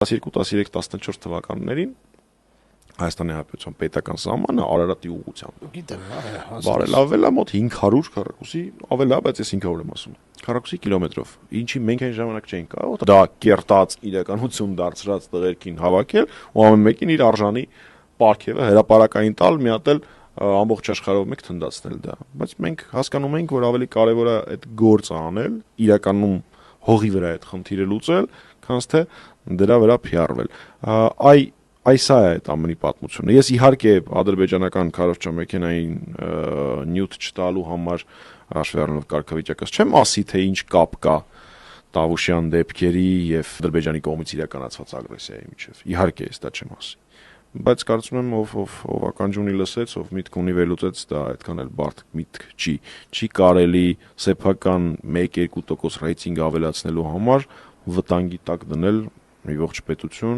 12, 13, 14 թվականներին Հայաստանի Հանրապետության պետական սահմանը Արարատի ուղղությամբ։ Գիտեմ, բարելավվել է մոտ 500 քառակուսի, ավել է, բայց ես 500 եմ ասում։ Քառակուսի կիլոմետրով։ Ինչի մենք այն ժամանակ չէինք կարող դա կերտած իրականություն դարձրած տղերքին հավաքել ու ամեն մեկին իր արժանի պարգևը հրապարակային տալ, մի հատ էլ ամբողջ աշխարհով մեկ թնդացնել դա։ Բայց մենք հասկանում ենք, որ ավելի կարևոր է այդ գործը անել, իրականում հողի վրա այդ խնդիրը լուծել, քան թե դրա վրա փիառվել։ Այս է այդ ամենի պատմությունը։ Ես իհարկե ադրբեջանական քարոզչամեքենային նյութ չտալու համար հաշվի առնելով կարգավիճակս չեմ ասի, թե ինչ կապ կա Տավուշյան դեպքերի եւ Ադրբեջանի կողմից իրականացված ագրեսիայի միջեւ։ Իհարկե, ես դա չեմ ասի։ Բայց կարծում եմ, ով ականջունի լսեց, ով միտք ունի վերլուծեց, դա այդքան էլ բարդ միտք չի կարելի սեփական 1-2% ռեյտինգ ավելացնելու համար վտանգի տակ դնել մի ողջ պետություն